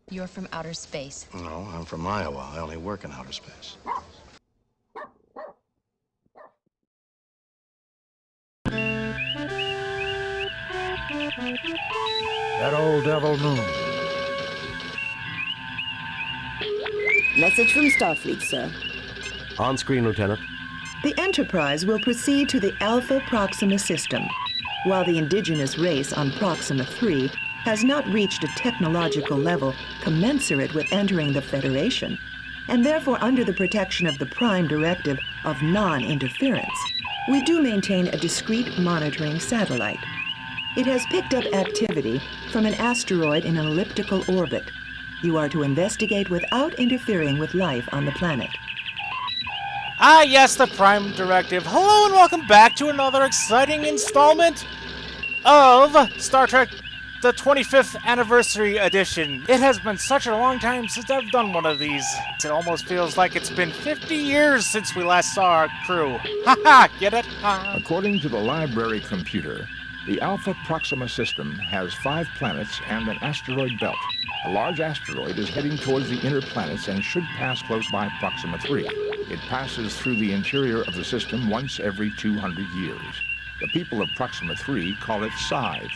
You're from outer space. No, I'm from Iowa. I only work in outer space. That old devil Moon. Message from Starfleet, sir. On screen, Lieutenant. The Enterprise will proceed to the Alpha Proxima system. While the indigenous race on Proxima 3 has not reached a technological level commensurate with entering the Federation, and therefore under the protection of the Prime Directive of non-interference, we do maintain a discrete monitoring satellite. It has picked up activity from an asteroid in an elliptical orbit. You are to investigate without interfering with life on the planet. Ah, yes, the Prime Directive. Hello and welcome back to another exciting installment of Star Trek, the 25th Anniversary Edition. It has been such a long time since I've done one of these. It almost feels like it's been 50 years since we last saw our crew. Haha, get it? According to the library computer, the Alpha Proxima system has 5 planets and an asteroid belt. A large asteroid is heading towards the inner planets and should pass close by Proxima 3. It passes through the interior of the system once every 200 years. The people of Proxima 3 call it Scythe,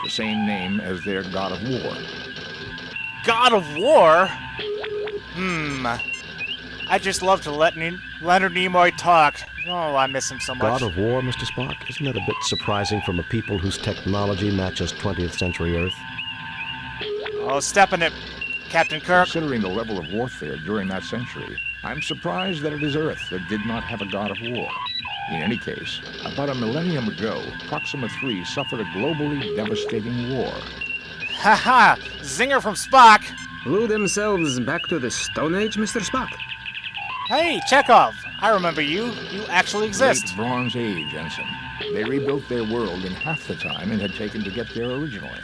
the same name as their god of war. God of War? I just love to let Leonard Nimoy talk. Oh, I miss him so much. God of War, Mr. Spock? Isn't that a bit surprising from a people whose technology matches 20th century Earth? Oh, step in it, Captain Kirk. Considering the level of warfare during that century, I'm surprised that it is Earth that did not have a god of war. In any case, about a millennium ago, Proxima 3 suffered a globally devastating war. Haha, zinger from Spock. Blew themselves back to the Stone Age, Mr. Spock? Hey, Chekhov, I remember you. You actually exist. Late Bronze Age, Ensign. They rebuilt their world in half the time it had taken to get there originally.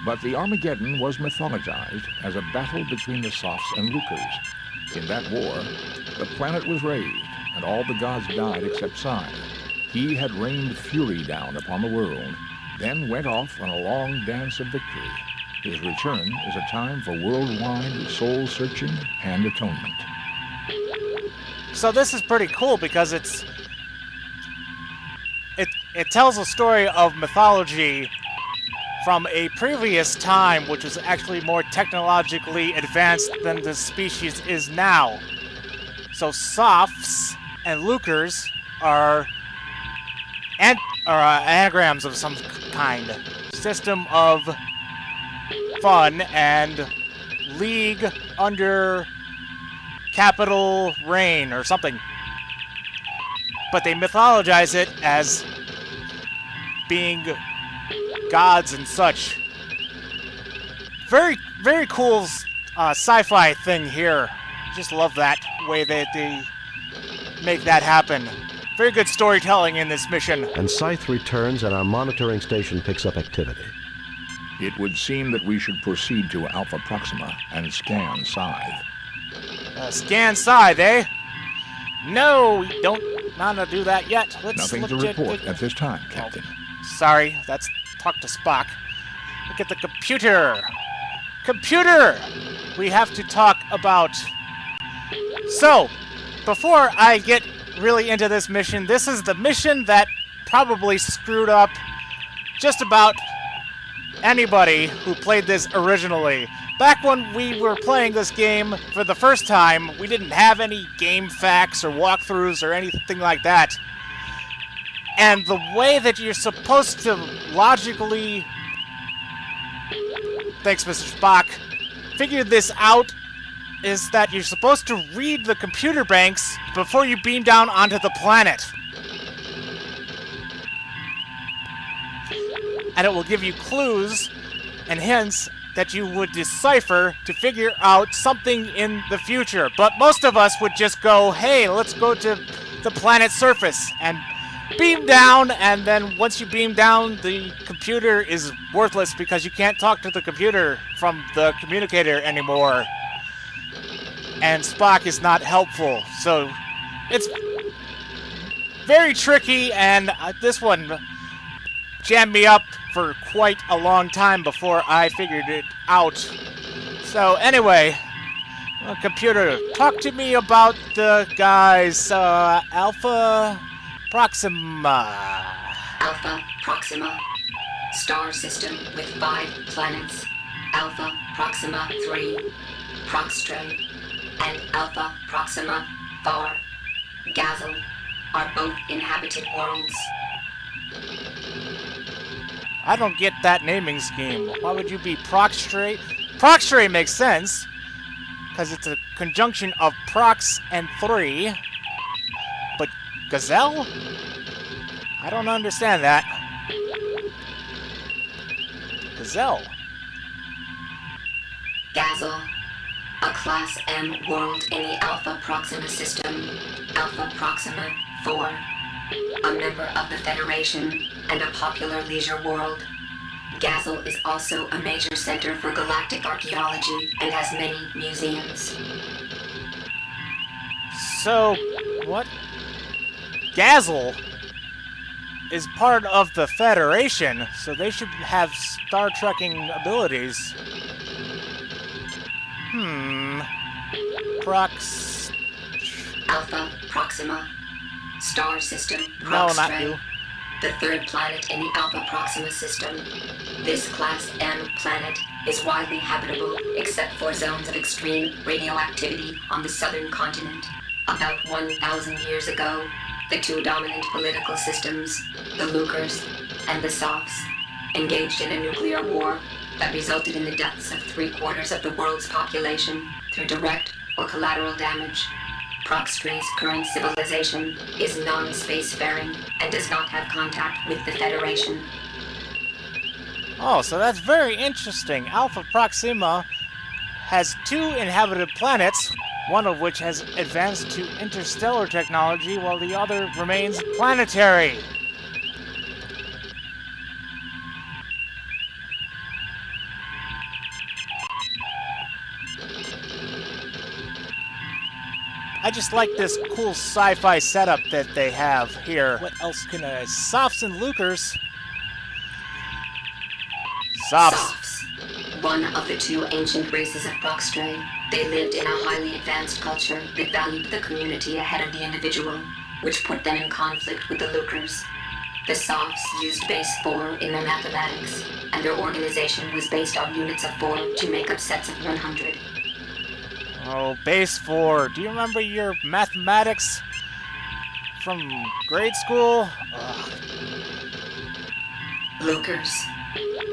But the Armageddon was mythologized as a battle between the Sophs and Lucres. In that war, the planet was raised, and all the gods died except Scythe. He had rained fury down upon the world, then went off on a long dance of victory. His return is a time for worldwide soul-searching and atonement. So this is pretty cool because it tells a story of mythology from a previous time, which was actually more technologically advanced than the species is now. So Sophs and Lucres are anagrams of some kind. System of fun and league under capital reign or something. But they mythologize it as being gods and such. Very, very cool sci-fi thing here. Just love that way that they make that happen. Very good storytelling in this mission. And Scythe returns and our monitoring station picks up activity. It would seem that we should proceed to Alpha Proxima and scan Scythe. Scan Scythe, eh? No, we don't want to do that yet. Nothing to report at this time, Captain. Sorry, that's talk to Spock. Look at the computer. Computer! We have to talk about... So, before I get really into this mission, this is the mission that probably screwed up just about anybody who played this originally. Back when we were playing this game for the first time, we didn't have any game facts or walkthroughs or anything like that. And the way that you're supposed to logically... Thanks, Mr. Spock. Figure this out is that you're supposed to read the computer banks before you beam down onto the planet. And it will give you clues and hints that you would decipher to figure out something in the future. But most of us would just go, hey, let's go to the planet's surface and beam down, and then once you beam down, the computer is worthless because you can't talk to the computer from the communicator anymore. And Spock is not helpful, so it's very tricky, and this one jammed me up for quite a long time before I figured it out. So anyway, computer, talk to me about the guys, Alpha Proxima. Alpha Proxima. Star system with 5 planets. Alpha Proxima 3, Proxtre, and Alpha Proxima 4, Gazel, are both inhabited worlds. I don't get that naming scheme. Why would you be Proxtre? Proxtre makes sense, because it's a conjunction of Prox and 3. But Gazelle? I don't understand that. Gazelle. Gazel, a Class M world in the Alpha Proxima system, Alpha Proxima 4, a member of the Federation and a popular leisure world. Gazel is also a major center for galactic archaeology and has many museums. So, what? Gazel is part of the Federation, so they should have Star Trekking abilities. Alpha Proxima. Star system No, not Proxtre. you. The third planet in the Alpha Proxima system. This Class M planet is widely habitable except for zones of extreme radioactivity on the southern continent. About 1,000 years ago, the two dominant political systems, the Lucres and the Scythes, engaged in a nuclear war that resulted in the deaths of 3/4 of the world's population through direct or collateral damage. Proxtre's current civilization is non-spacefaring and does not have contact with the Federation. Oh, so that's very interesting. Alpha Proxima has 2 inhabited planets, one of which has advanced to interstellar technology while the other remains planetary. I just like this cool sci-fi setup that they have here. What else can I... Scythes and Lucres. Scythes. Scythes, one of the 2 ancient races of Proxtre. They lived in a highly advanced culture that valued the community ahead of the individual, which put them in conflict with the Lucres. The Scythes used base 4 in their mathematics, and their organization was based on units of 4 to make up sets of 100. Oh, base 4. Do you remember your mathematics from grade school? Ugh. Lucres,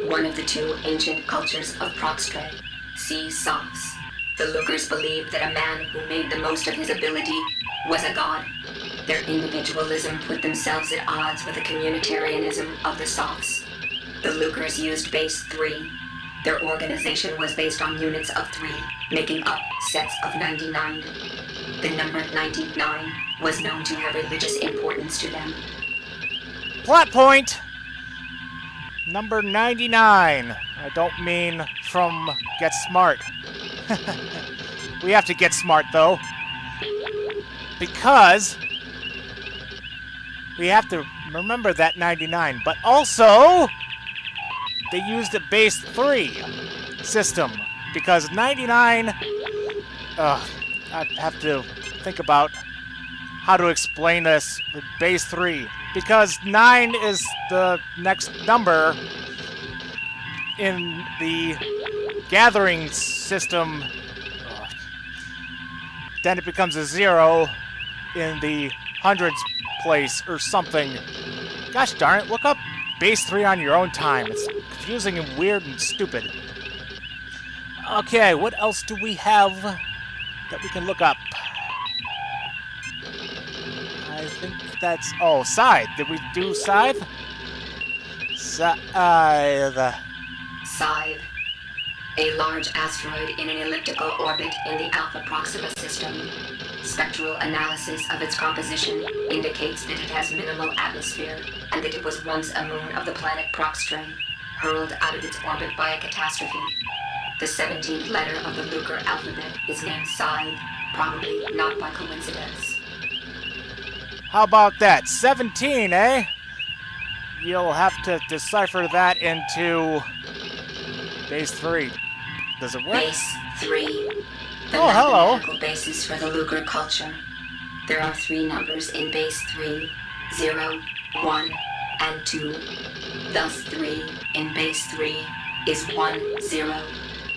one of the 2 ancient cultures of Proxtre. See Scythes. The Lucres believed that a man who made the most of his ability was a god. Their individualism put themselves at odds with the communitarianism of the Scythes. The Lucres used base 3. Their organization was based on units of 3, making up sets of 99. The number 99 was known to have religious importance to them. Plot point! Number 99. I don't mean from Get Smart. We have to get smart, though. Because we have to remember that 99. But also, they used a base 3 system. Because 99... I have to think about how to explain this with base 3. Because 9 is the next number in the gathering system. Then it becomes a 0 in the hundreds place or something. Gosh darn it, look up base 3 on your own time. It's confusing and weird and stupid. Okay, what else do we have that we can look up? I think that's... Oh, Scythe. Did we do Scythe? Scythe. Scythe, a large asteroid in an elliptical orbit in the Alpha Proxima system. Spectral analysis of its composition indicates that it has minimal atmosphere and that it was once a moon of the planet Proxtre, hurled out of its orbit by a catastrophe. The 17th letter of the Lucre alphabet is named Scythe, probably not by coincidence. How about that? 17, eh? You'll have to decipher that into base 3. Does it work? Base 3. The Oh, hello. mathematical basis for the Luger culture. There are 3 numbers in base 3, 0, 1, and 2. Thus 3 in base 3 is 1, 0.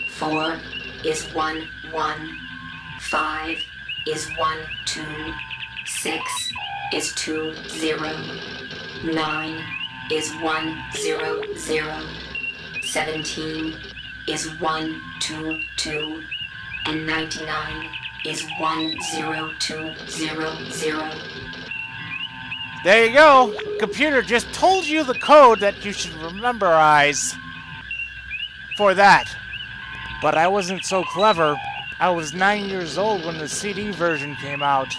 4 is 1, 1. 5 is 1, 2. 6 is 2, 0. 9 is 1, 0, 0. 17 is 1, 2, 2. And 99 is 1, 0, 2, 0, 0. There you go. Computer just told you the code that you should memorize for that. But I wasn't so clever. I was 9 years old when the CD version came out.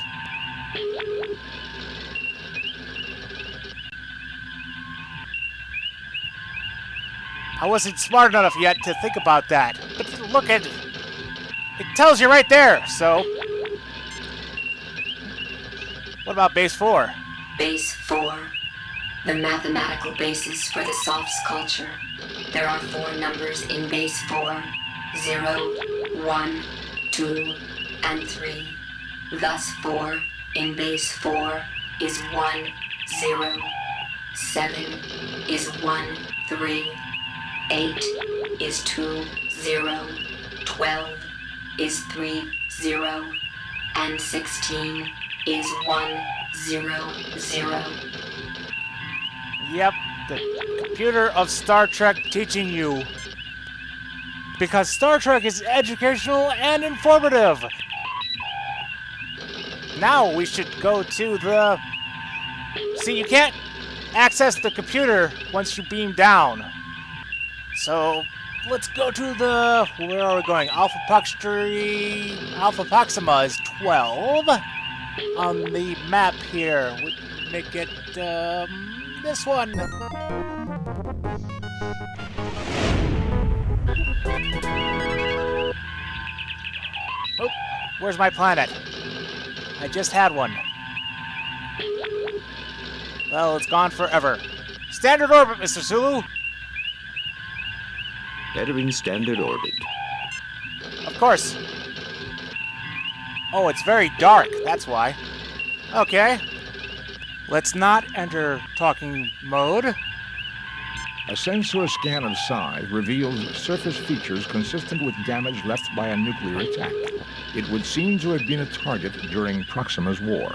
I wasn't smart enough yet to think about that. But look at it. It tells you right there, so... What about base 4? Base 4. The mathematical basis for the Scythe's culture. There are 4 numbers in base 4. 0, 1, 2, and 3. Thus 4 in base 4 is 1, 0. 7 is 1, 3. 8 is 2, 0. 12 is 3, 0. And 16 is 1, 0, 0. Yep, the computer of Star Trek teaching you. Because Star Trek is educational and informative. Now we should go to the... See, you can't access the computer once you beam down. So, let's go to the... Where are we going? Alpha Proxima is 12. On the map here. We make it, this one. Oh, where's my planet? I just had one. Well, it's gone forever. Standard orbit, Mr. Sulu. Entering standard orbit. Of course. Oh, it's very dark, that's why. Okay. Let's not enter talking mode. A sensor scan of Scythe reveals surface features consistent with damage left by a nuclear attack. It would seem to have been a target during Proxima's war.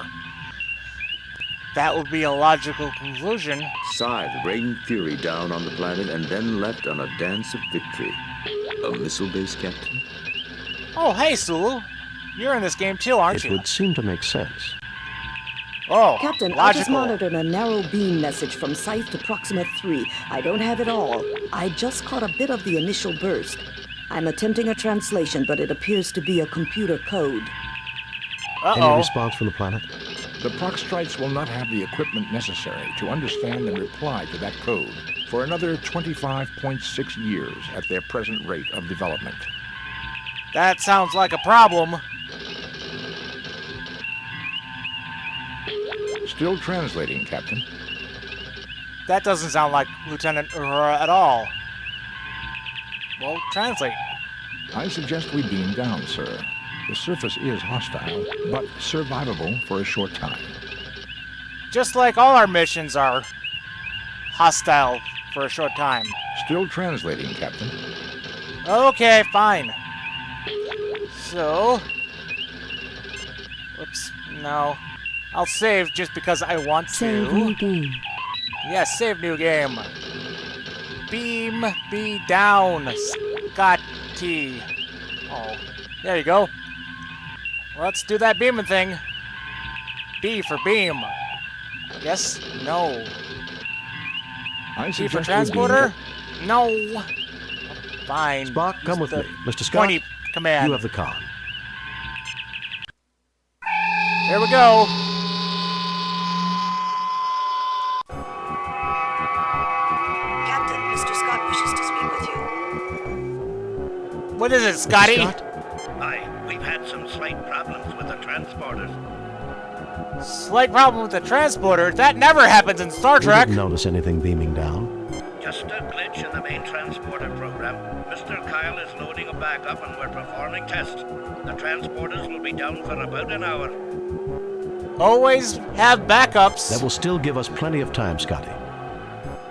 That would be a logical conclusion. Scythe rained fury down on the planet and then left on a dance of victory. A missile base, Captain? Oh, hey, Sulu. You're in this game too, aren't It you? would seem to make sense. Oh, Captain, logical. I just monitored a narrow beam message from Scythe to Proxima 3. I don't have it all. I just caught a bit of the initial burst. I'm attempting a translation, but it appears to be a computer code. Any Uh-oh. response from the planet? The Proxtrites will not have the equipment necessary to understand and reply to that code for another 25.6 years at their present rate of development. That sounds like a problem. Still translating, Captain. That doesn't sound like Lieutenant Uhura at all. Well, translate. I suggest we beam down, sir. The surface is hostile, but survivable for a short time. Just like all our missions are hostile for a short time. Still translating, Captain. Okay, fine. So... Whoops, no. I'll save just because I want to. Save new game. Yes, save new game. Beam me down, Scotty. Oh, there you go. Let's do that beaming thing. B for beam. I guess no. I T suggest for we transporter? beam No. Fine. Spock, come with Use me. the Mr. Scott, pointy command. you have the con. Here we go. Captain, Mr. Scott wishes to speak with you. What is it, Scotty? Scott? Aye, we've had some slight problems with the transporters. Slight problem with the transporter. That never happens in Star We Trek. didn't notice anything beaming down. Just a glitch in the main transporter program. Mr. Kyle is loading a backup and we're performing tests. The transporters will be down for about an hour. Always have backups. That will still give us plenty of time, Scotty.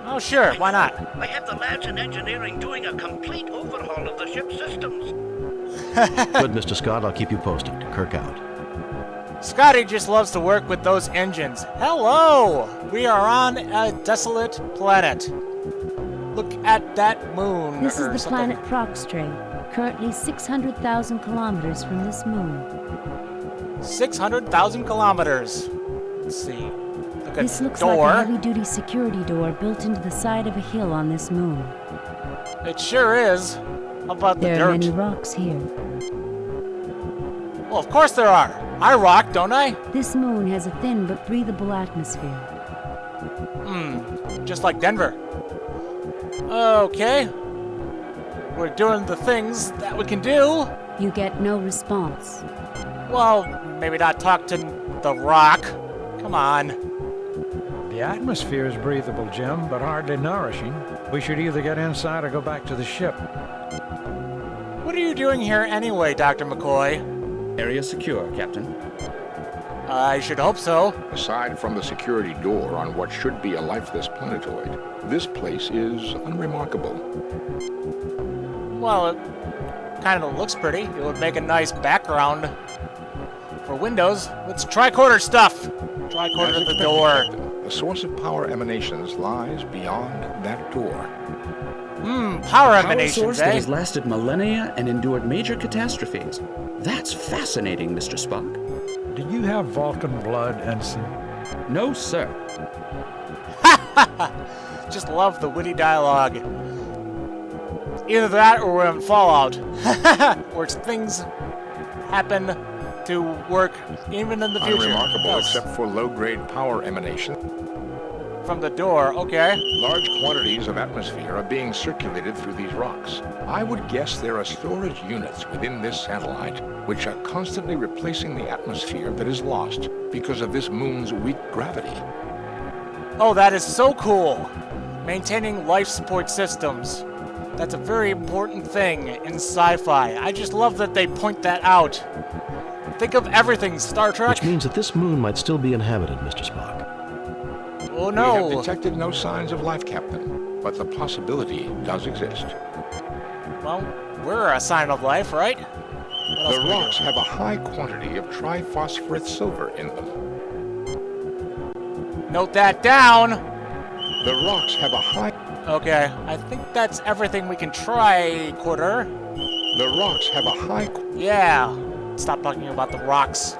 Oh, sure. Why not? I have the lads in engineering doing a complete overhaul of the ship's systems. Good, Mr. Scott. I'll keep you posted. Kirk out. Scotty just loves to work with those engines. Hello! We are on a desolate planet. Look at that moon. This is the something. planet Proxtre, currently 600,000 kilometers from this moon. 600,000 kilometers. Let's see. Look at This the looks door. like a heavy-duty security door built into the side of a hill on this moon. It sure is. How about the There are dirt? many rocks here. Well, of course there are. I rock, don't I? This moon has a thin but breathable atmosphere. Just like Denver. Okay. We're doing the things that we can do. You get no response. Well, maybe not talk to the rock. Come on. The atmosphere is breathable, Jim, but hardly nourishing. We should either get inside or go back to the ship. What are you doing here anyway, Dr. McCoy? Area secure, Captain. I should hope so. Aside from the security door on what should be a lifeless planetoid, this place is unremarkable. Well, it kind of looks pretty. It would make a nice background for windows. Let's tricorder stuff. Tricorder the door. The source of power emanations lies beyond that door. Power Power emanations, source that eh? has lasted millennia and endured major catastrophes. That's fascinating, Mr. Spock. Do you have Vulcan blood, Ensign? No, sir. Just love the witty dialogue. Either that or we're in Fallout. Where things happen to work even in the future. Unremarkable Yes. except for low-grade power emanation. From the door, okay. Large quantities of atmosphere are being circulated through these rocks. I would guess there are storage units within this satellite which are constantly replacing the atmosphere that is lost because of this moon's weak gravity. Oh, that is so cool. Maintaining life support systems. That's a very important thing in sci-fi. I just love that they point that out. Think of everything, Star Trek. Which means that this moon might still be inhabited, Mr. Spock. Oh, no. We have detected no signs of life, Captain, but the possibility does exist. Well, we're a sign of life, right? The rocks have a high quantity of triphosphorus silver in them. Note that down. The rocks have a high... Okay, I think that's everything we can try, Quarter. The rocks have a high... Yeah. Stop talking about the rocks.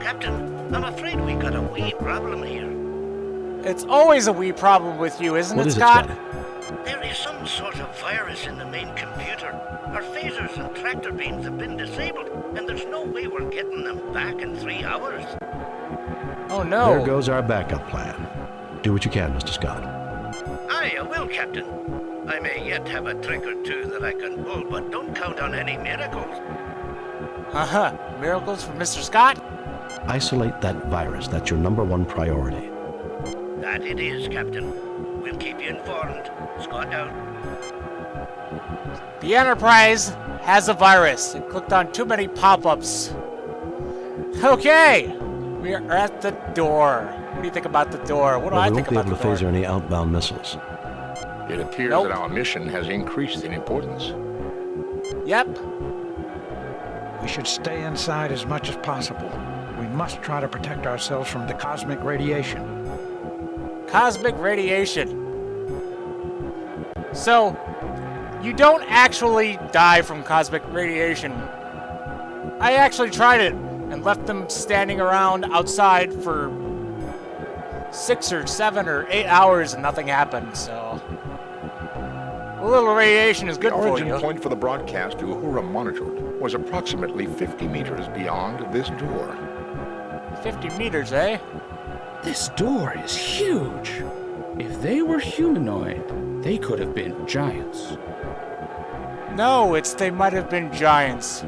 Captain, I'm afraid we got a wee problem here. It's always a wee problem with you, isn't What it, is it, Scott? Scotty? There is some sort of virus in the main computer. Our phasers and tractor beams have been disabled, and there's no way we're getting them back in 3 hours. Oh, no. There goes our backup plan. Do what you can, Mr. Scott. Aye, I will, Captain. I may yet have a trick or two that I can pull, but don't count on any miracles. Uh-huh. Miracles from Mr. Scott? Isolate that virus. That's your #1 priority. That it is, Captain. We'll keep you informed. Scott out. The Enterprise has a virus. It clicked on too many pop-ups. Okay. We are at the door. What do you think about the door? What do I we think won't be about able the to door? phaser any outbound missiles. It appears Nope. that our mission has increased in importance. Yep. We should stay inside as much as possible. We must try to protect ourselves from the cosmic radiation. Cosmic radiation. So, you don't actually die from cosmic radiation. I actually tried it and left them standing around outside for 6 or 7 or 8 hours and nothing happened, so... A little radiation is good The for origin you. point for the broadcast Uhura monitored was approximately 50 meters beyond this door. 50 meters, eh? This door is huge. If they were humanoid, they could have been giants. No, it's they might have been giants.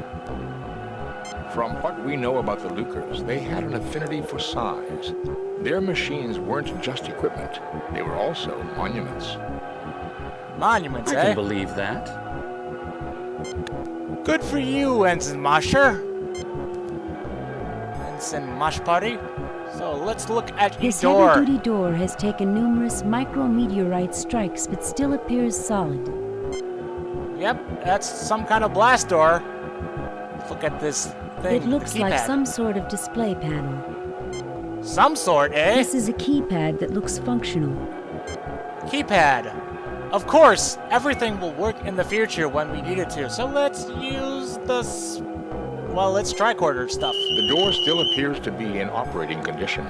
From what we know about the Lucres, they had an affinity for size. Their machines weren't just equipment, they were also monuments. Monuments, I can believe that. Good for you, Ensign Mosher. Ensign Mosh Party. So let's look at your This door. heavy-duty door has taken numerous micrometeorite strikes, but still appears solid. Yep, that's some kind of blast door. Let's look at this thing. It looks the like keypad. some sort of display panel. Some sort, eh? This is a keypad that looks functional. Keypad. Of course, everything will work in the future when we need it to. So let's use this. Well, let's tricorder stuff. The door still appears to be in operating condition.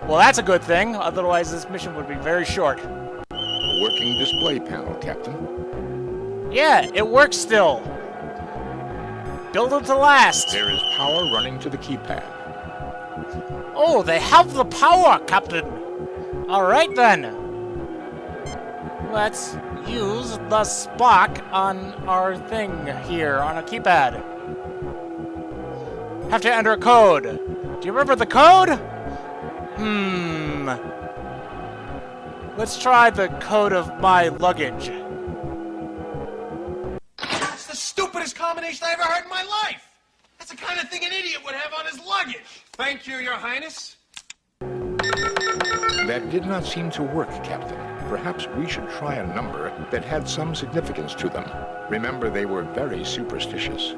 Well, that's a good thing. Otherwise, this mission would be very short. A working display panel, Captain. Yeah, it works still. Build it to last. There is power running to the keypad. Oh, they have the power, Captain. All right, then. Let's use the Spock on our thing here, on a keypad. Have to enter a code. Do you remember the code? Let's try the code of my luggage. That's the stupidest combination I ever heard in my life! That's the kind of thing an idiot would have on his luggage! Thank you, Your Highness. That did not seem to work, Captain. Perhaps we should try a number that had some significance to them. Remember, they were very superstitious.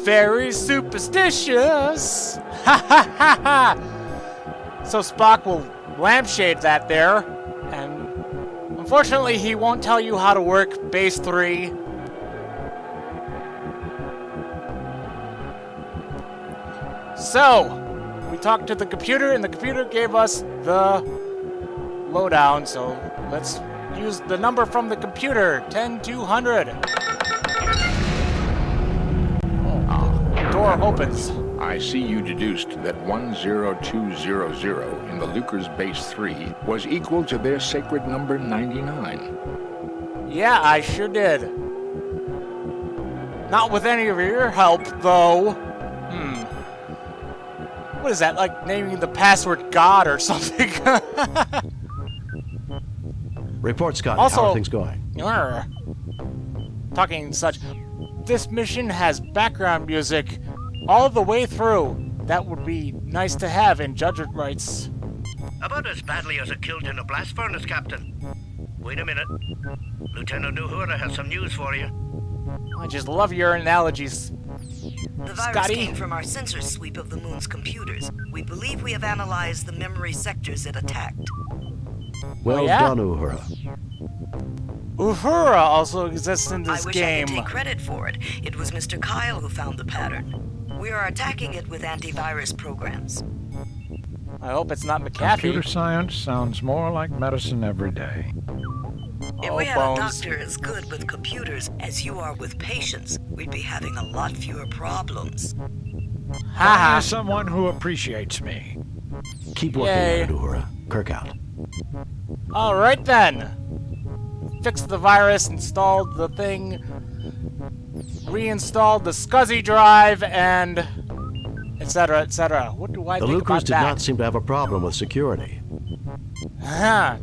Very superstitious! Ha ha ha ha! So Spock will lampshade that there, and unfortunately he won't tell you how to work base 3. So, we talked to the computer, and the computer gave us the lowdown, so let's use the number from the computer, 10200. Door opens. I see you deduced that 10200 in the Lucre's base 3 was equal to their sacred number 99. Yeah, I sure did. Not with any of your help, though. What is that, like naming the password God or something? Report, Scott. Also, how are things going? Talking such. This mission has background music all the way through. That would be nice to have in Judgment Rites. About as badly as a killed in a blast furnace, Captain. Wait a minute. Lieutenant Uhura has some news for you. I just love your analogies. The virus Scotty? came from our sensor sweep of the moon's computers. We believe we have analyzed the memory sectors it attacked. Well done, Uhura. Uhura also exists in this I wish game. I could take credit for it. It was Mr. Kyle who found the pattern. We are attacking it with antivirus programs. I hope it's not McAfee. Computer science sounds more like medicine every day. If we had a doctor as good with computers as you are with patients, we'd be having a lot fewer problems. Haha. Someone who appreciates me. Keep working on it, Uhura. Kirk out. All right then. Fixed the virus, installed the thing, reinstalled the SCSI drive, and etc., etc. What do I The think Lucres about did that? not seem to have a problem with security.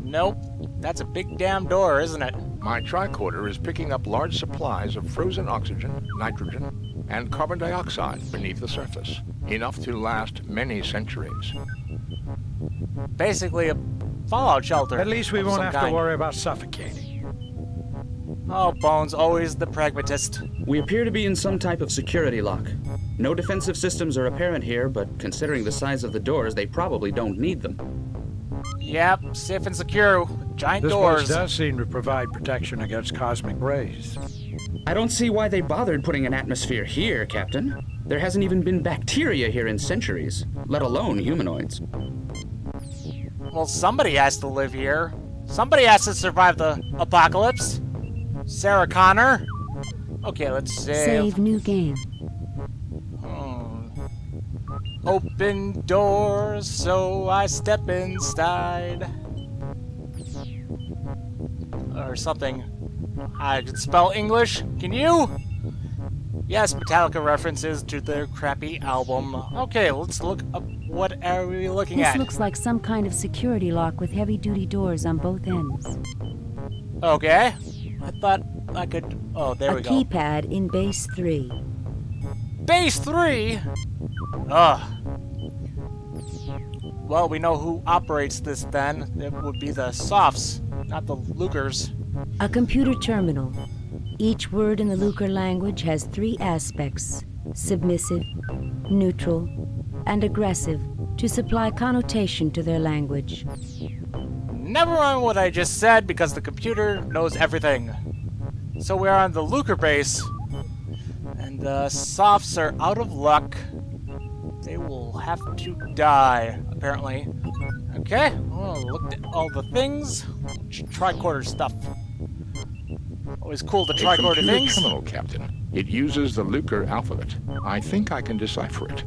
Nope. That's a big damn door, isn't it? My tricorder is picking up large supplies of frozen oxygen, nitrogen, and carbon dioxide beneath the surface, enough to last many centuries. Basically a fallout shelter. At least we of won't some have kind. to worry about suffocating. Oh, Bones, always the pragmatist. We appear to be in some type of security lock. No defensive systems are apparent here, but considering the size of the doors, they probably don't need them. Yep, safe and secure. Giant This doors. place does seem to provide protection against cosmic rays. I don't see why they bothered putting an atmosphere here, Captain. There hasn't even been bacteria here in centuries, let alone humanoids. Well, somebody has to live here. Somebody has to survive the apocalypse. Sarah Connor. Okay, let's save. Save new game. Open doors, so I step inside. Or something. I can spell English. Can you? Yes, Metallica references to their crappy album. Okay, let's look up. What are we looking This at? looks like some kind of security lock with heavy-duty doors on both ends. Okay. I thought I could... Oh, there we go. A keypad in base 3. Base 3? Ugh. Well, we know who operates this then. It would be the Scythes, not the Lucres. A computer terminal. Each word in the Lucre language has 3 aspects: submissive, neutral, and aggressive, to supply connotation to their language. Never mind what I just said, because the computer knows everything. So we're on the Lucre base, and the Scythes are out of luck. They will have to die, apparently. Okay, well, looked at all the things. Tricorder stuff. Always cool to tricorder things. Terminal, Captain. It uses the Lucre alphabet. I think I can decipher it.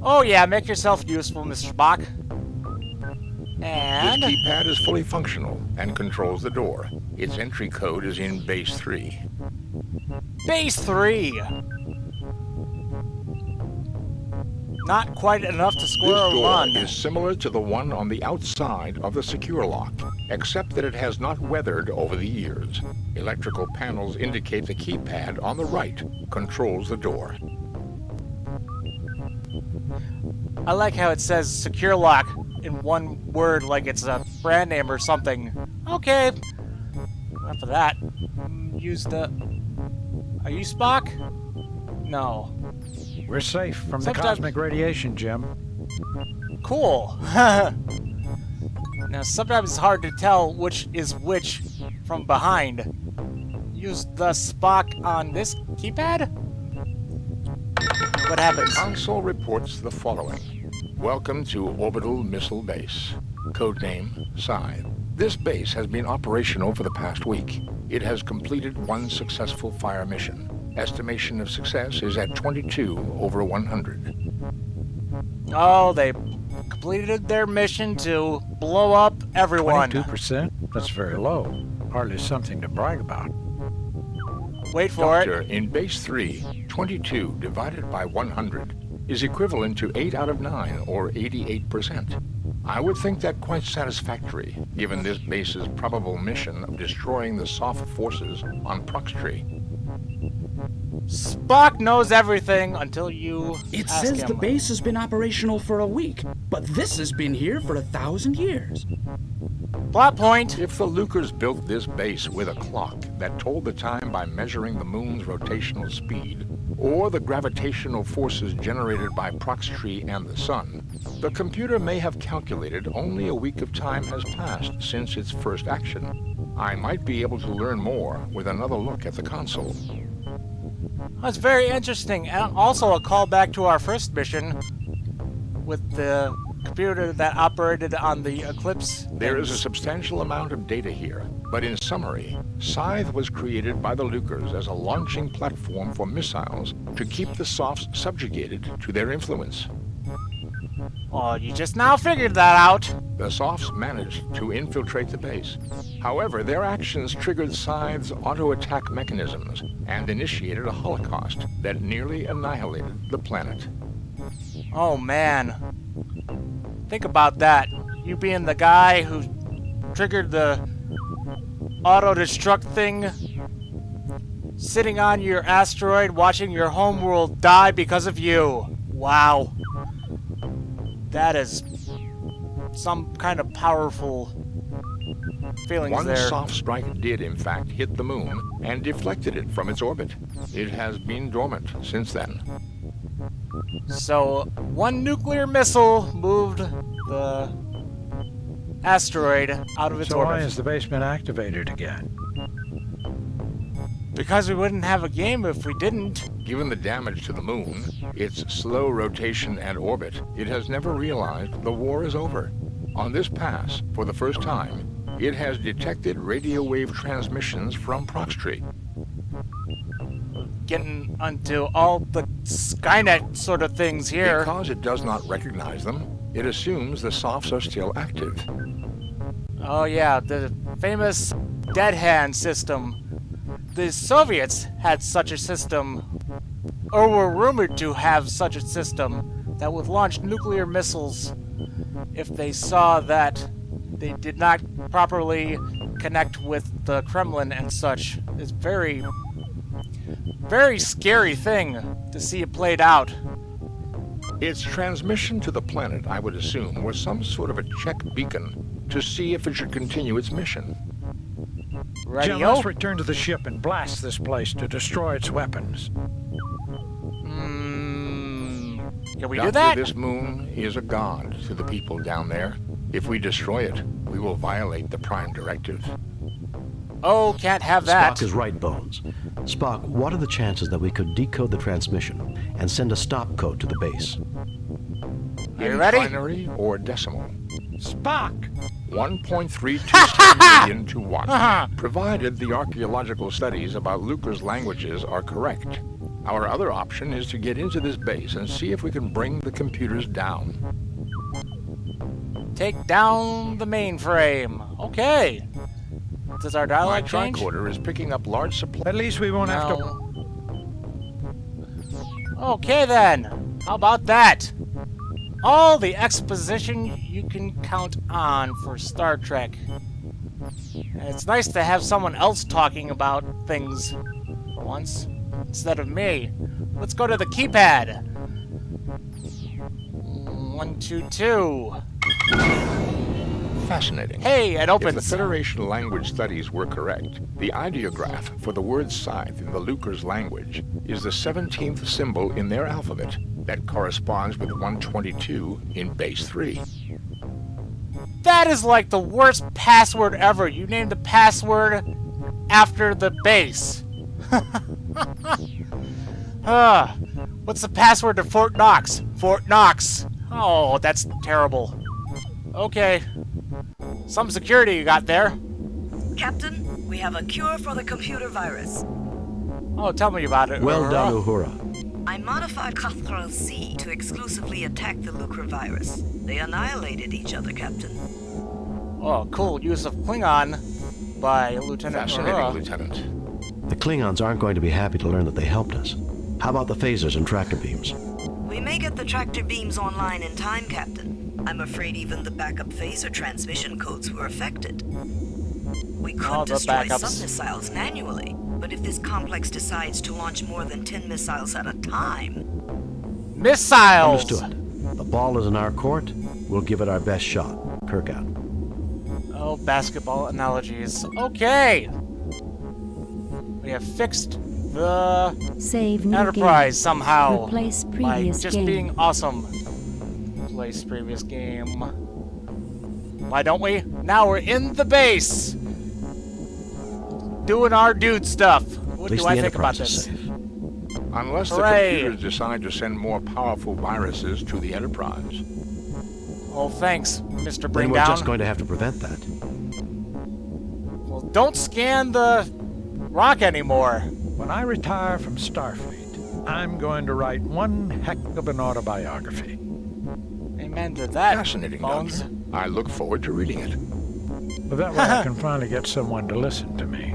Oh yeah, make yourself useful, Mr. Spock. And... This keypad is fully functional and controls the door. Its entry code is in base 3. Base 3! Not quite enough to score This a door run. is similar to the one on the outside of the secure lock, except that it has not weathered over the years. Electrical panels indicate the keypad on the right controls the door. I like how it says secure lock in one word, like it's a brand name or something. Okay. Enough of that. Use the... Are you Spock? No. We're safe from the Sometimes- cosmic radiation, Jim. Cool. Now, sometimes it's hard to tell which is which from behind. Use the Spock on this keypad? What happens? Console reports the following. Welcome to Orbital Missile Base. Codename Scythe. This base has been operational for the past week. It has completed 1 successful fire mission. Estimation of success is at 22 over 100. Oh, they completed their mission to blow up everyone. 22%? That's very low. Hardly something to brag about. Wait for Doctor, it. in base 3, 22 divided by 100 is equivalent to 8 out of 9, or 88%. I would think that quite satisfactory, given this base's probable mission of destroying the soft forces on Proxtree. Spock knows everything until you It ask says him. the base has been operational for a week, but this has been here for 1,000 years. Plot point. If the Lucres built this base with a clock that told the time by measuring the moon's rotational speed, or the gravitational forces generated by Proxtree and the sun, the computer may have calculated only a week of time has passed since its first action. I might be able to learn more with another look at the console. That's very interesting, and also a callback to our first mission with the computer that operated on the Eclipse. There is a substantial amount of data here, but in summary, Scythe was created by the Lucres as a launching platform for missiles to keep the Softs subjugated to their influence. Oh, you just now figured that out. The Softs managed to infiltrate the base. However, their actions triggered Scythe's auto-attack mechanisms and initiated a holocaust that nearly annihilated the planet. Oh man. Think about that. You being the guy who triggered the auto-destruct thing, sitting on your asteroid watching your homeworld die because of you. Wow. That is some kind of powerful feelings One there. soft strike did, in fact, hit the moon and deflected it from its orbit. It has been dormant since then. So, one nuclear missile moved the asteroid out of its So orbit. why is the base been activated again? Because we wouldn't have a game if we didn't. Given the damage to the moon, its slow rotation and orbit, it has never realized the war is over. On this pass, for the first time, it has detected radio wave transmissions from Proxtree. Getting onto all the Skynet sort of things here. Because it does not recognize them, it assumes the Softs are still active. Oh yeah, the famous dead hand system. The Soviets had such a system or were rumored to have such a system that would launch nuclear missiles if they saw that they did not properly connect with the Kremlin and such. It's very, very scary thing to see it played out. Its transmission to the planet, I would assume, was some sort of a check beacon to see if it should continue its mission. Radio? Jim, let's return to the ship and blast this place to destroy its weapons. Can we do that? This moon is a god to the people down there. If we destroy it, we will violate the Prime Directive. Oh, can't have that. Spock is right, Bones. Spock, what are the chances that we could decode the transmission and send a stop code to the base? Are you ready? Binary or decimal? Spock! 1.327 million to 1, provided the archaeological studies about Lucre's languages are correct. Our other option is to get into this base and see if we can bring the computers down. Take down the mainframe. Okay. Does our dialogue change? My tricorder is picking up large supplies. At least we won't have to... Okay then. How about that? All the exposition you can count on for Star Trek. And it's nice to have someone else talking about things for once, instead of me. Let's go to the keypad. 122. Fascinating. Hey, it opens. If the Federation language studies were correct, the ideograph for the word Scythe in the Lucre's language is the 17th symbol in their alphabet that corresponds with 122 in base 3. That is like the worst password ever. You named the password after the base. What's the password to Fort Knox? Fort Knox. Oh, that's terrible. Okay. Some security you got there. Captain, we have a cure for the computer virus. Oh, tell me about it. Well done, Uhura. I modified Cathral C to exclusively attack the Lucre virus. They annihilated each other, Captain. Oh, cool use of Klingon by Lieutenant Fascinating, Uhura. Lieutenant. The Klingons aren't going to be happy to learn that they helped us. How about the phasers and tractor beams? We may get the tractor beams online in time, Captain. I'm afraid even the backup phaser transmission codes were affected. We could destroy some missiles manually, but if this complex decides to launch more than 10 missiles at a time... Missiles! Understood. The ball is in our court. We'll give it our best shot. Kirk out. Oh, basketball analogies. Okay! We have fixed the Save new Enterprise game. somehow. Replace by previous just game. being awesome. Replace previous game. Why don't we? Now we're in the base! Doing our dude stuff. What do I think about this? Unless Hooray. the computers decide to send more powerful viruses to the Enterprise. Oh, thanks, Mr. Then Bring we're Down. just going to have to prevent that. Well, don't scan the rock anymore. When I retire from Starfleet, I'm going to write one heck of an autobiography. Amen to that, Fascinating, Bones. Doctor. I look forward to reading it. Well, that way I can finally get someone to listen to me.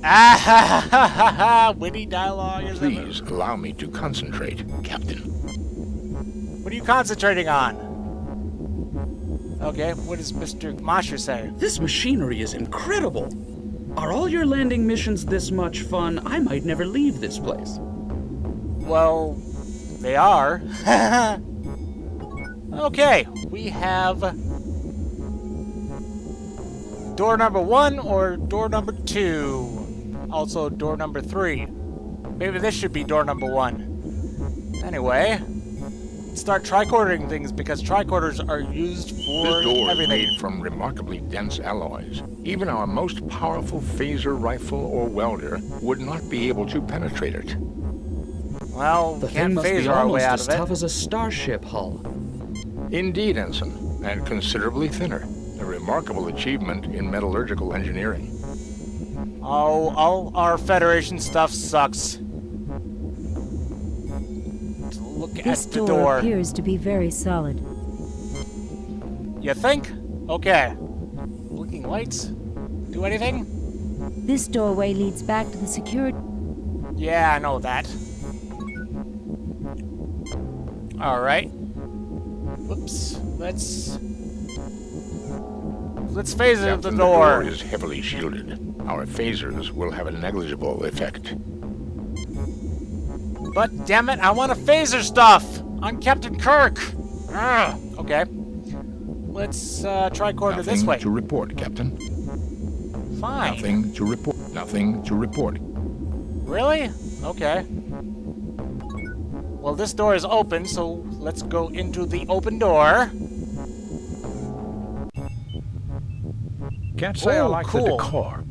Ah, witty dialogue is Please allow me to concentrate, Captain. What are you concentrating on? Okay, what does Mr. Mosher say? This machinery is incredible. Are all your landing missions this much fun? I might never leave this place. Well, they are. Okay, we have door number 1 or door number 2. Also door number 3. Maybe this should be door number 1. Anyway, start tricording things because tricorders are used for This door everything. is made from remarkably dense alloys. Even our most powerful phaser rifle or welder would not be able to penetrate it. Well, The we thing can't must be phase our way almost out as of it. tough as a starship hull. Indeed, Ensign, and considerably thinner. A remarkable achievement in metallurgical engineering. Oh, all our Federation stuff sucks. Look This at the door door. appears to be very solid. You think? Okay. Blinking lights? Do anything? This doorway leads back to the security... Yeah, I know that. Alright. Whoops. Let's phaser the door. The door is heavily shielded. Our phasers will have a negligible effect. But damn it, I want to phaser stuff on Captain Kirk. Okay. Let's tricorder this way. Nothing to report, Captain. Fine. Nothing to report. Nothing to report. Really? Okay. Well, this door is open, so let's go into the open door. Can't say I like cool. the decor.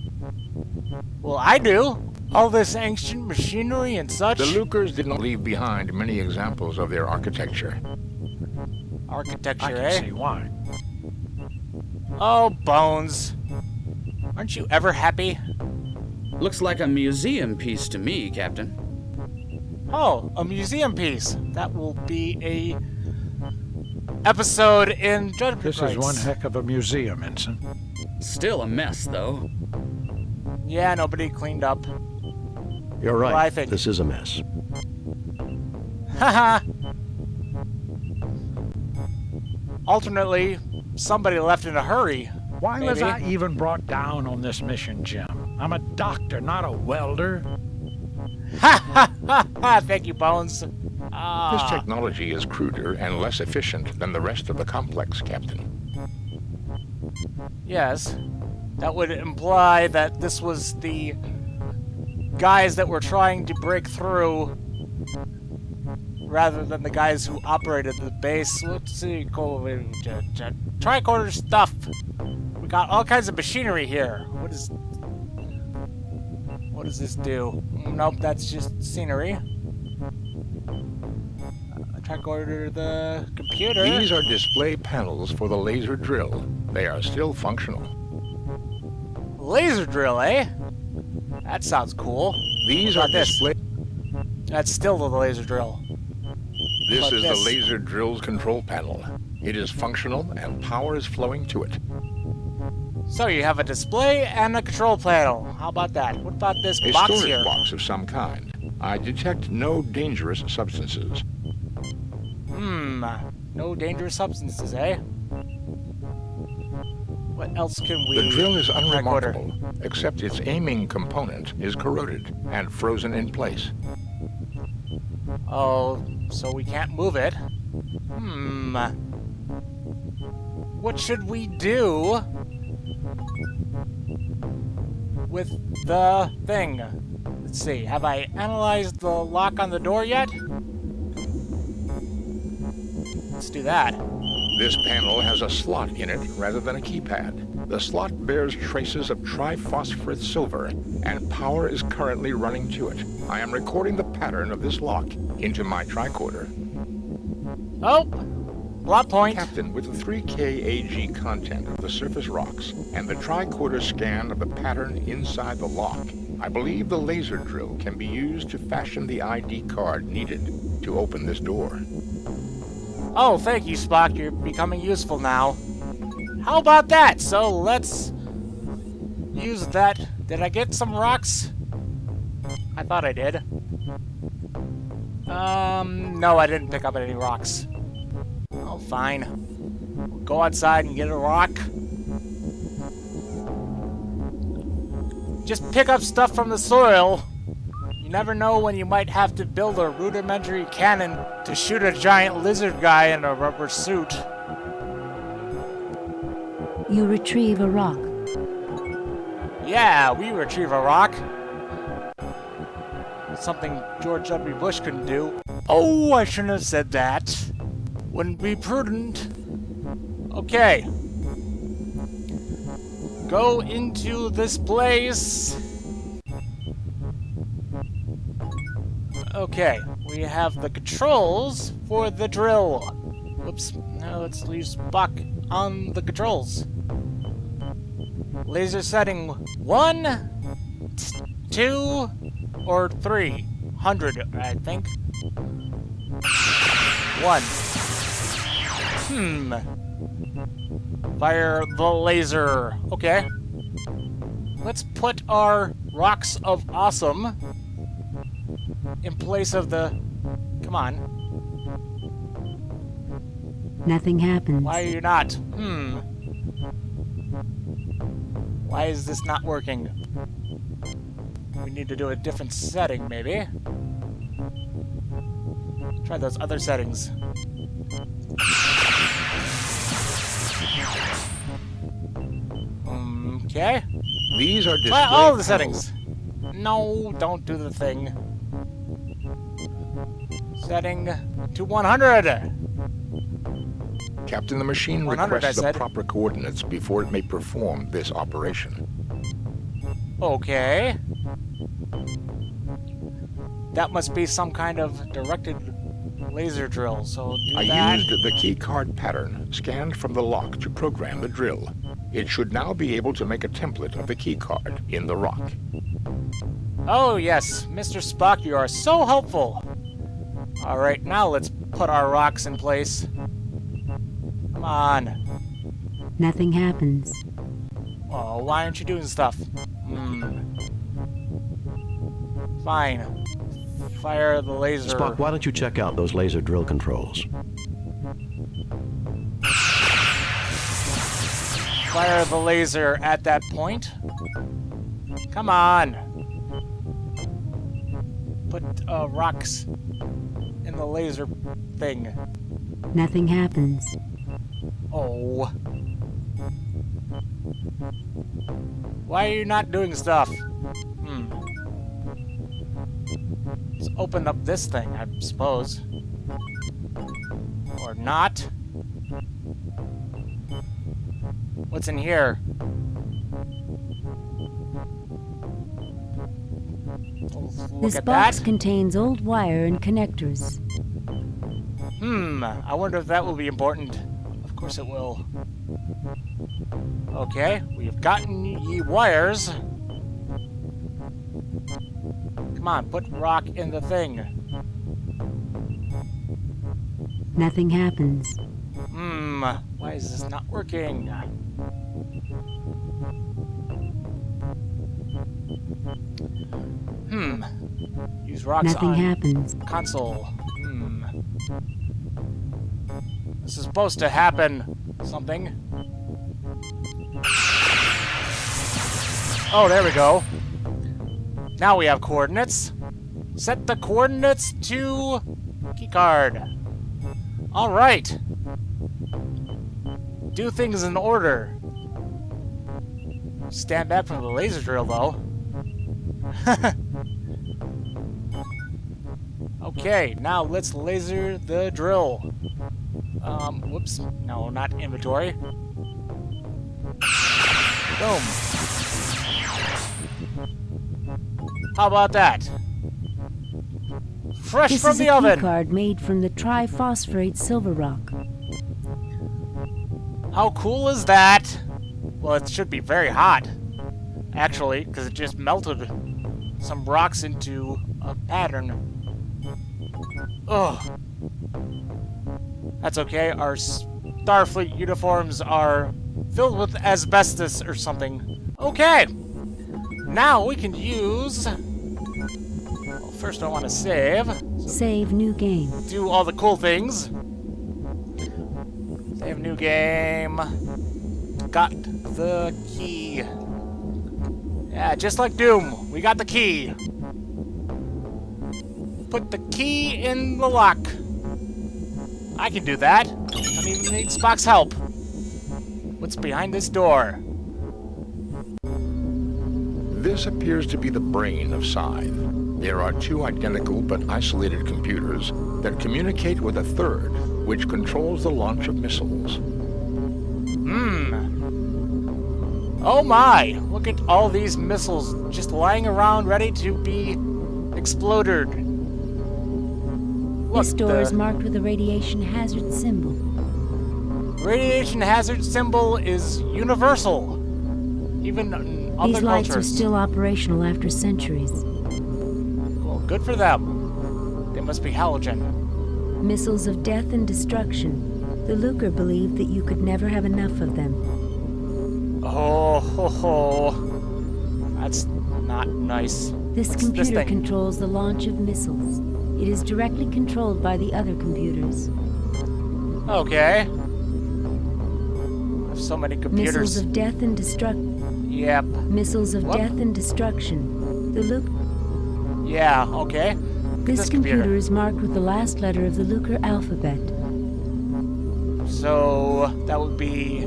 Well, I do. All this ancient machinery and such. The Lucers did not leave behind many examples of their architecture. Architecture, I can see why. Oh, Bones. Aren't you ever happy? Looks like a museum piece to me, Captain. Oh, a museum piece. That will be a episode in Judgment Rites. This is one heck of a museum, Ensign. Still a mess, though. Yeah, nobody cleaned up. You're right. Well, I think. This is a mess. Haha. Alternately, somebody left in a hurry. Why maybe. was I even brought down on this mission, Jim? I'm a doctor, not a welder. Ha ha ha ha! Thank you, Bones. This technology is cruder and less efficient than the rest of the complex, Captain. Yes. That would imply that this was the guys that were trying to break through rather than the guys who operated the base. Let's see. Tricorder stuff. We got all kinds of machinery here. What does this do? Nope, that's just scenery. Tricorder the computer. These are display panels for the laser drill. They are still functional. Laser drill, eh? That sounds cool. These are display. That's still the laser drill. This is the laser drill's control panel. It is functional and power is flowing to it. So you have a display and a control panel. How about that? What about this A box storage here? box of some kind. I detect no dangerous substances. No dangerous substances, eh? What else can we... The drill is unremarkable, except its aiming component is corroded and frozen in place. Oh, so we can't move it. What should we do with the thing? Let's see, have I analyzed the lock on the door yet? Let's do that. This panel has a slot in it rather than a keypad. The slot bears traces of triphosphorus silver, and power is currently running to it. I am recording the pattern of this lock into my tricorder. Oh! Plot point. Captain, with the 3K AG content of the surface rocks and the tricorder scan of the pattern inside the lock, I believe the laser drill can be used to fashion the ID card needed to open this door. Oh, thank you, Spock. You're becoming useful now. How about that? So let's use that. Did I get some rocks? I thought I did. No, I didn't pick up any rocks. Oh, fine. We'll go outside and get a rock. Just pick up stuff from the soil. You never know when you might have to build a rudimentary cannon to shoot a giant lizard guy in a rubber suit. You retrieve a rock. Yeah, we retrieve a rock. Something George W. Bush couldn't do. Oh, I shouldn't have said that. Wouldn't be prudent. Okay. Go into this place. Okay, we have the controls for the drill. Whoops, now let's leave Spock on the controls. Laser setting 1, 2, or 300, I think. 1. Fire the laser. Okay. Let's put our rocks of awesome in place of the... Come on. Nothing happens. Why are you not? Why is this not working? We need to do a different setting, maybe. Try those other settings. Okay. These are Try all the settings. No, don't do the thing. Setting to 100. Captain, the machine 100, requests I the said. proper coordinates before it may perform this operation. Okay. That must be some kind of directed laser drill, so do I that. used the key card pattern scanned from the lock to program the drill. It should now be able to make a template of the key card in the rock. Oh yes, Mr. Spock, you are so helpful. Alright, now let's put our rocks in place. Come on. Nothing happens. Oh, why aren't you doing stuff? Fine. Fire the laser. Spock, why don't you check out those laser drill controls? Fire the laser at that point. Come on. Put rocks in the laser thing. Nothing happens. Oh. Why are you not doing stuff? Let's open up this thing, I suppose. Or not. What's in here? Look This at box that. contains old wire and connectors. I wonder if that will be important. Of course it will. Okay, we've gotten ye wires. Come on, put rock in the thing. Nothing happens. Why is this not working? Use rocks Nothing on happens. console. This is supposed to happen. Something. Oh, there we go. Now we have coordinates. Set the coordinates to keycard. All right. Do things in order. Stand back from the laser drill, though. Okay, now let's laser the drill. Whoops. No, not inventory. Boom. How about that? Fresh This from is the a oven. keycard made from the triphosphorate silver rock. How cool is that? Well, it should be very hot, actually, because it just melted some rocks into a pattern. Ugh. That's okay. Our Starfleet uniforms are filled with asbestos or something. Okay. Now we can use... Well, first I want to save. Save new game. Do all the cool things. Save new game. Got the key. Yeah, just like Doom. We got the key. Put the key in the lock. I can do that. Don't even need Spock's help. What's behind this door? This appears to be the brain of Scythe. There are two identical but isolated computers that communicate with a third, which controls the launch of missiles. Oh my! Look at all these missiles just lying around ready to be exploded. Look, This door is marked with a radiation hazard symbol. Radiation hazard symbol is universal. Even in other These lights are cultures. still operational after centuries. Well, good for them. They must be halogen. Missiles of death and destruction. The Lucre believed that you could never have enough of them. Oh, ho, ho. That's not nice. This What's computer thing? controls the launch of missiles. It is directly controlled by the other computers. Okay. So many computers. Missiles of death and destruction. Yep. Missiles of death and destruction. The Luke. Yeah, okay. This computer is marked with the last letter of the Lucre alphabet. So that would be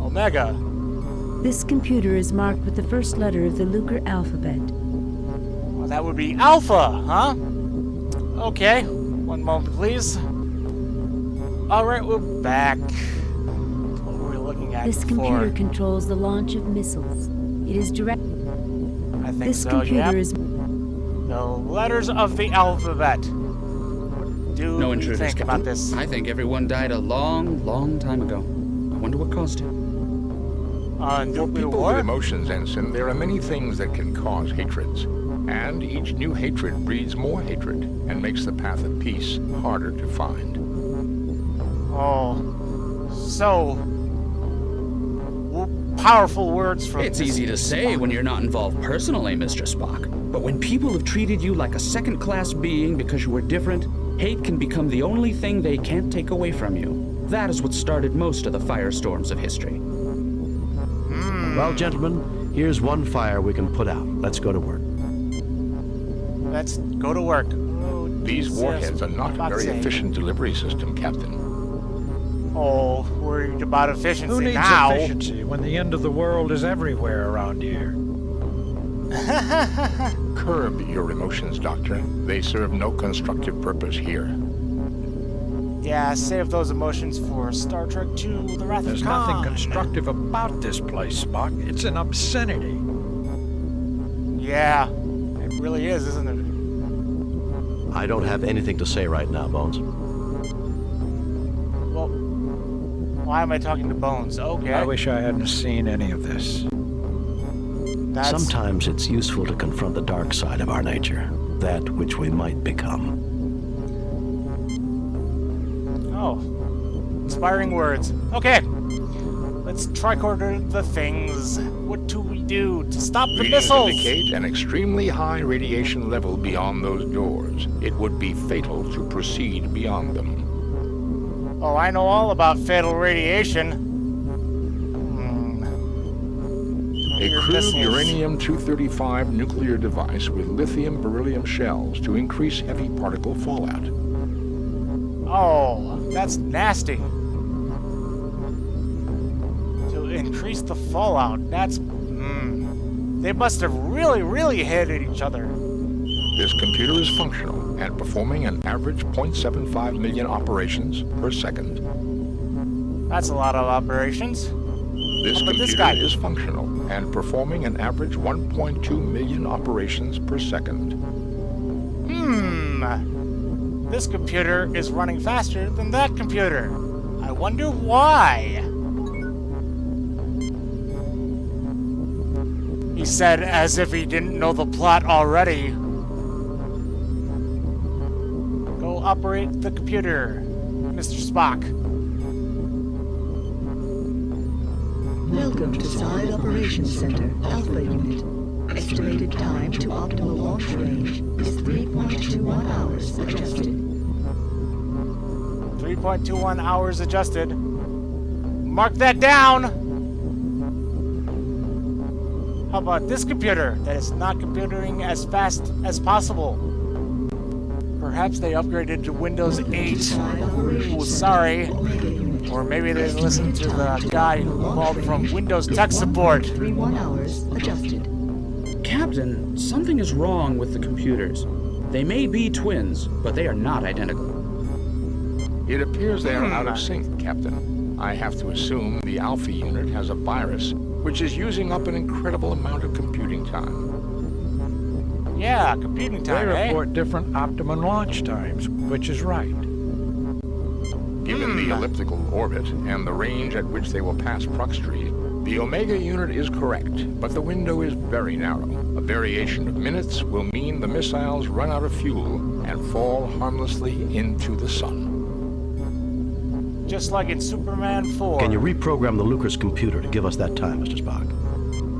Omega. This computer is marked with the first letter of the Lucre alphabet. Well, that would be Alpha, huh? Okay. One moment, please. Alright, we're back. What were we looking at This before? computer controls the launch of missiles. It is direct. I think this so, computer yep. is the letters of the alphabet. What do No you intruders, think Captain. about this? I think everyone died a long, long time ago. I wonder what caused it. For Nuclear people war? with emotions, Ensign, there are many things that can cause hatreds. And each new hatred breeds more hatred and makes the path of peace harder to find. Oh, so powerful words from It's easy to say when you're not involved personally, Mr. Spock. But when people have treated you like a second-class being because you were different, hate can become the only thing they can't take away from you. That is what started most of the firestorms of history. Well, gentlemen, here's one fire we can put out. Let's go to work. Let's go to work. Oh, These Jesus, warheads are not a very sake. efficient delivery system, Captain. Oh, worried about efficiency Who needs now. efficiency when the end of the world is everywhere around here? Curb your emotions, Doctor. They serve no constructive purpose here. Yeah, save those emotions for Star Trek II, The Wrath There's of Khan. nothing constructive about this place, Spock. It's an obscenity. Yeah, it really is, isn't it? I don't have anything to say right now, Bones. Well, why am I talking to Bones? Okay. I wish I hadn't seen any of this. Sometimes it's useful to confront the dark side of our nature, that which we might become. Oh, inspiring words. Okay, let's tricorder the things. What do we do to stop the Readings missiles? indicate an extremely high radiation level beyond those doors. It would be fatal to proceed beyond them. Oh, I know all about fatal radiation. A crude uranium-235 nuclear device with lithium-beryllium shells to increase heavy particle fallout. Oh, that's nasty. To increase the fallout, that's... They must have really hit at each other. This computer is functional and performing an average 0.75 million operations per second. That's a lot of operations. This How about this computer guy? is functional and performing an average 1.2 million operations per second. This computer is running faster than that computer. I wonder why. He said as if he didn't know the plot already. Go operate the computer, Mr. Spock. Welcome to Side Operations Center, Alpha Unit. Estimated time to optimal launch range is 3.21 hours adjusted. 3.21 hours adjusted. Mark that down! How about this computer that is not computing as fast as possible? Perhaps they upgraded to Windows 8. Ooh, sorry. Or maybe they listened to the guy who called from Windows Tech Support. 3.1 hours adjusted. Captain, something is wrong with the computers. They may be twins, but they are not identical. It appears they are out of sync, Captain. I have to assume the Alpha unit has a virus, which is using up an incredible amount of computing time. Yeah, computing time, They report different optimum launch times, which is right. Given the elliptical orbit and the range at which they will pass Proxtree, the Omega unit is correct, but the window is very narrow. A variation of minutes will mean the missiles run out of fuel and fall harmlessly into the sun. Just like in Superman 4. Can you reprogram the Lucre's computer to give us that time, Mr. Spock?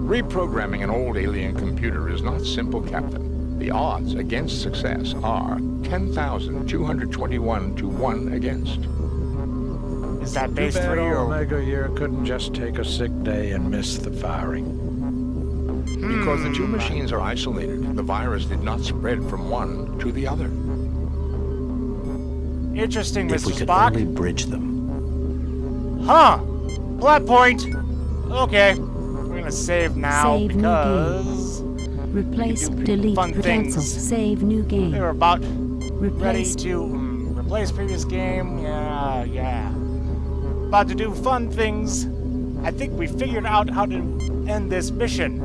Reprogramming an old alien computer is not simple, Captain. The odds against success are 10,221 to 1 against. Is that base Too bad 3 or... Omega here couldn't just take a sick day and miss the firing. Because the two machines are isolated, the virus did not spread from one to the other. Interesting, Mr. If we could Spock. only bridge them. Huh! Plot point! Okay. We're gonna save now Save because... new game. Replace, delete, fun cancel, things. save new game. They were about Replace. ready to replace previous game. Yeah. About to do fun things. I think we figured out how to end this mission.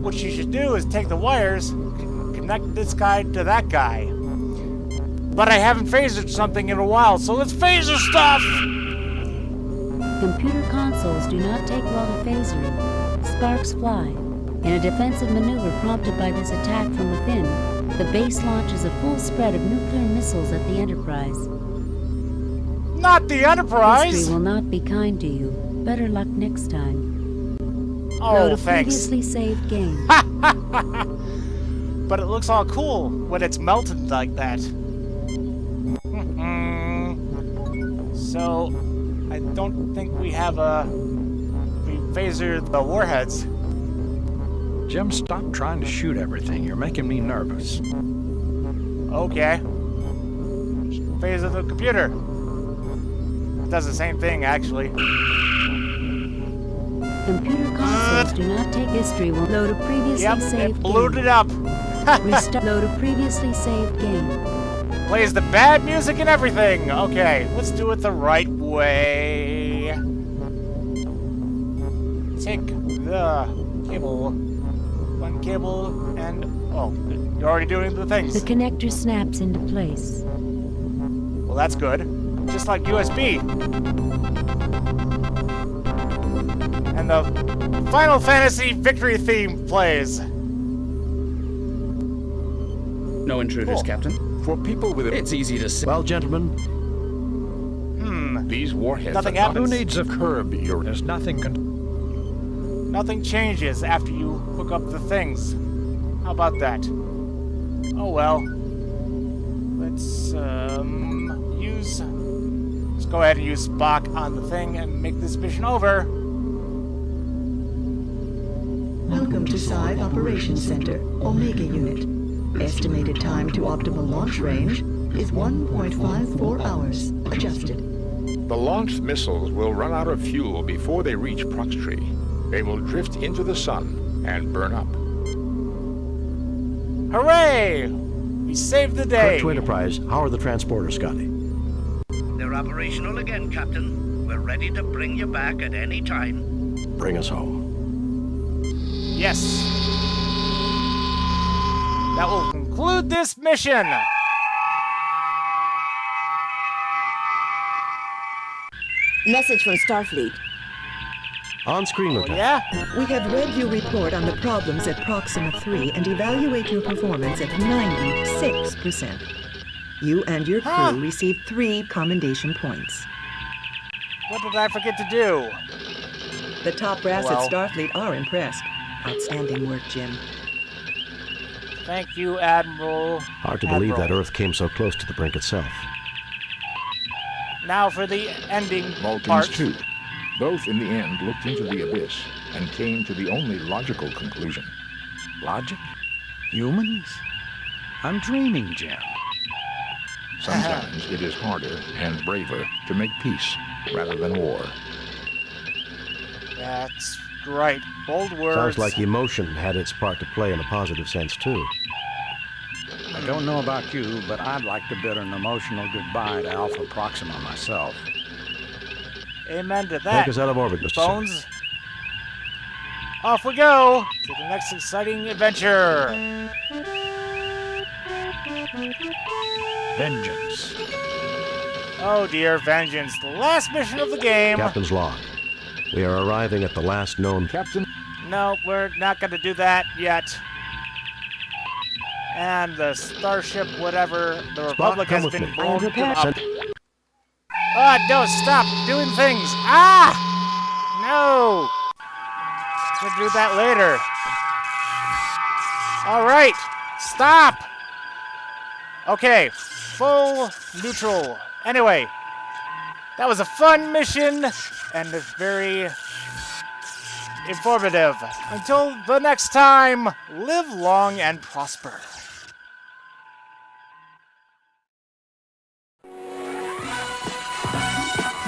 What you should do is take the wires, connect this guy to that guy. But I haven't phasered something in a while, so let's phaser stuff! Computer consoles do not take well to phasering. Sparks fly. In a defensive maneuver prompted by this attack from within, the base launches a full spread of nuclear missiles at the Enterprise. Not the Enterprise! History will not be kind to you. Better luck next time. Oh, Load a thanks. previously saved game. But it looks all cool when it's melted like that. So, I don't think we have we phasered the warheads. Jim, stop trying to shoot everything. You're making me nervous. Okay. Phaser the computer. It does the same thing, actually. Computer consoles do not take history. Will load a previously saved it blew game. it up. Restart. Load a previously saved game. Plays the bad music and everything. Okay, let's do it the right way. Take the cable. One cable and... Oh, you're already doing the things. The connector snaps into place. Well, that's good. Just like USB. And the Final Fantasy victory theme plays. No intruders, Cool. Captain. For people with It's easy to say. Well, gentlemen, these warheads Nothing are not happens. Who needs a curb your... There's nothing. Nothing changes after you hook up the things. How about that? Oh well. Let's Let's go ahead and use Spock on the thing and make this mission over. Welcome to Scythe Operations Center, Omega Unit. Estimated time to optimal launch range is 1.54 hours. Adjusted. The launched missiles will run out of fuel before they reach Proxtree. They will drift into the sun and burn up. Hooray! We saved the day! Trek to Enterprise, how are the transporters, Scotty? They're operational again, Captain. We're ready to bring you back at any time. Bring us home. Yes. That will conclude this mission. Message from Starfleet. On screen, Lieutenant. Yeah? We have read your report on the problems at Proxima 3 and evaluate your performance at 96%. You and your crew received 3 commendation points. What did I forget to do? The top brass Well. at Starfleet are impressed. Outstanding work, Jim. Thank you, Admiral. Hard to believe that Earth came so close to the brink itself. Now for the ending Vulcans, part. too. Both, in the end, looked into the abyss and came to the only logical conclusion. Logic? Humans? I'm dreaming, Jim. Sometimes it is harder and braver to make peace rather than war. That's right. Bold words. Sounds like emotion had its part to play in a positive sense, too. I don't know about you, but I'd like to bid an emotional goodbye to Alpha Proxima myself. Amen to that. Take us out of orbit, Mr. Bones. Off we go to the next exciting adventure. Vengeance. Oh dear, vengeance. The last mission of the game. Captain's log. We are arriving at the last known... Captain? No, we're not going to do that yet. And the starship, whatever, the Republic come has with been me. blown up. Send- Ah, no, stop doing things. Ah! No! We'll do that later. All right, stop! Okay, full neutral. Anyway, That was a fun mission and very informative. Until the next time, live long and prosper.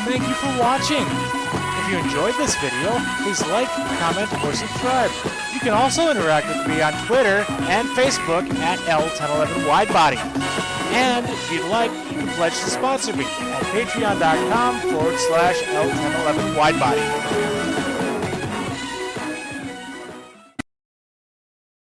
Thank you for watching. If you enjoyed this video, please like, comment, or subscribe. You can also interact with me on Twitter and Facebook at L1011Widebody. And if you'd like, you can pledge to sponsor me at patreon.com/L1011Widebody.